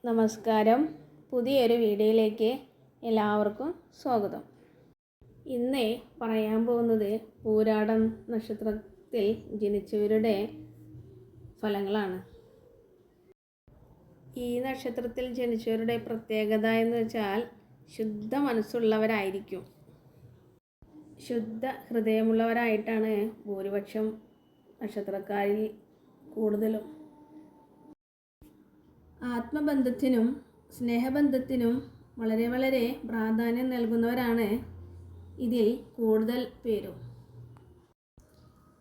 നമസ്കാരം. പുതിയൊരു വീഡിയോയിലേക്ക് എല്ലാവർക്കും സ്വാഗതം. ഇന്ന് പറയാൻ പോകുന്നത് പൂരാടം നക്ഷത്രത്തിൽ ജനിച്ചവരുടെ ഫലങ്ങളാണ്. ഈ നക്ഷത്രത്തിൽ ജനിച്ചവരുടെ പ്രത്യേകത എന്ന് വെച്ചാൽ ശുദ്ധ മനസ്സുള്ളവരായിരിക്കും. ശുദ്ധ ഹൃദയമുള്ളവരായിട്ടാണ് ഭൂരിപക്ഷം നക്ഷത്രക്കാരിൽ കൂടുതലും. ആത്മബന്ധത്തിനും സ്നേഹബന്ധത്തിനും വളരെ പ്രാധാന്യം നൽകുന്നവരാണ് ഇതിൽ കൂടുതൽ പേരും.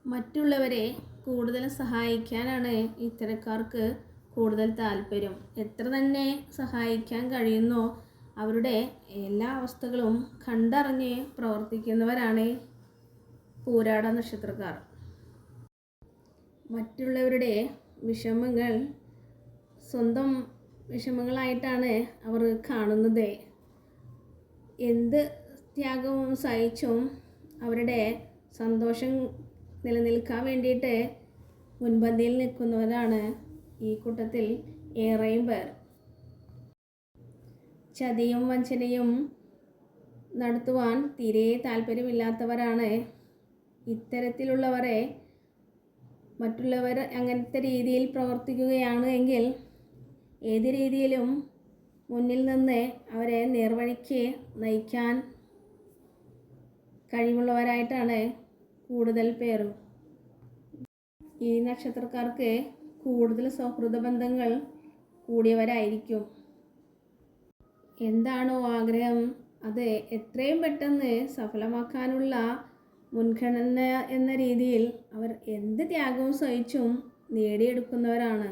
മറ്റുള്ളവരെ കൂടുതൽ സഹായിക്കാനാണ് ഇത്തരക്കാർക്ക് കൂടുതൽ താല്പര്യം. എത്ര തന്നെ സഹായിക്കാൻ കഴിയുന്നോ അവരുടെ എല്ലാ അവസ്ഥകളും കണ്ടറിഞ്ഞ് പ്രവർത്തിക്കുന്നവരാണ് പൂരാട നക്ഷത്രക്കാർ. മറ്റുള്ളവരുടെ വിഷമങ്ങൾ സ്വന്തം വിഷമങ്ങളായിട്ടാണ് അവർ കാണുന്നത്. എന്ത് ത്യാഗവും സഹിച്ചും അവരുടെ സന്തോഷം നിലനിൽക്കാൻ വേണ്ടിയിട്ട് മുൻപന്തിയിൽ നിൽക്കുന്നവരാണ് ഈ കൂട്ടത്തിൽ ഏറെയും പേർ. ചതിയും വഞ്ചനയും നടത്തുവാൻ തീരെ താല്പര്യമില്ലാത്തവരാണ് ഇത്തരത്തിലുള്ളവരെ. മറ്റുള്ളവർ അങ്ങനത്തെ രീതിയിൽ പ്രവർത്തിക്കുകയാണ് എങ്കിൽ ഏത് രീതിയിലും മുന്നിൽ നിന്ന് അവരെ നേർവഴിക്ക് നയിക്കാൻ കഴിവുള്ളവരായിട്ടാണ് കൂടുതൽ പേരും. ഈ നക്ഷത്രക്കാർക്ക് കൂടുതൽ സൗഹൃദ ബന്ധങ്ങൾ കൂടിയവരായിരിക്കും. എന്താണോ ആഗ്രഹം അത് എത്രയും പെട്ടെന്ന് സഫലമാക്കാനുള്ള മുൻഗണന എന്ന രീതിയിൽ അവർ എന്ത് ത്യാഗവും സഹിച്ചും നേടിയെടുക്കുന്നവരാണ്.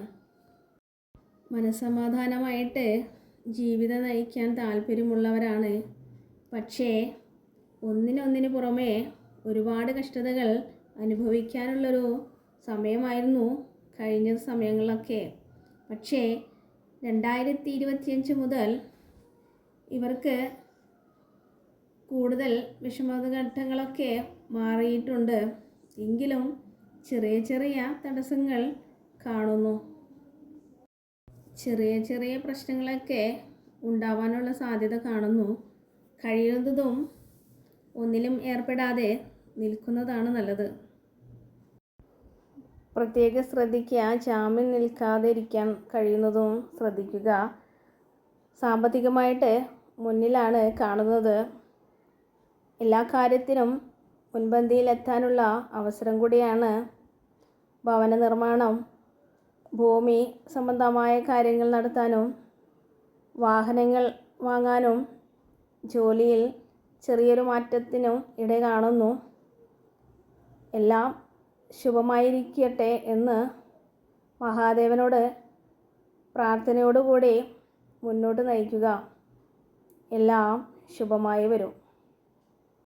മനസ്സമാധാനമായിട്ട് ജീവിതം നയിക്കാൻ താല്പര്യമുള്ളവരാണ്. പക്ഷേ ഒന്നിനൊന്നിന് പുറമെ ഒരുപാട് കഷ്ടതകൾ അനുഭവിക്കാനുള്ളൊരു സമയമായിരുന്നു കഴിഞ്ഞ സമയങ്ങളിലൊക്കെ. പക്ഷേ 2025 മുതൽ ഇവർക്ക് കൂടുതൽ വിഷമഘട്ടങ്ങളൊക്കെ മാറിയിട്ടുണ്ട്. എങ്കിലും ചെറിയ തടസ്സങ്ങൾ കാണുന്നു. ചെറിയ പ്രശ്നങ്ങളൊക്കെ ഉണ്ടാവാനുള്ള സാധ്യത കാണുന്നു. കഴിയുന്നതും ഒന്നിലും ഏർപ്പെടാതെ നിൽക്കുന്നതാണ് നല്ലത്. പ്രത്യേകം ശ്രദ്ധിക്കുക. ജാമ്യം നിൽക്കാതിരിക്കാൻ കഴിയുന്നതും ശ്രദ്ധിക്കുക. സാമ്പത്തികമായിട്ട് മുന്നിലാണ് കാണുന്നത്. എല്ലാ കാര്യത്തിനും മുൻപന്തിയിലെത്താനുള്ള അവസരം കൂടിയാണ്. ഭവന നിർമ്മാണം, ഭൂമി സംബന്ധമായ കാര്യങ്ങൾ നടത്താനും വാഹനങ്ങൾ വാങ്ങാനും ജോലിയിൽ ചെറിയൊരു മാറ്റത്തിനും ഇട കാണുന്നു. എല്ലാം ശുഭമായിരിക്കട്ടെ എന്ന് മഹാദേവനോട് പ്രാർത്ഥനയോടുകൂടി മുന്നോട്ട് നയിക്കുക. എല്ലാം ശുഭമായി വരും.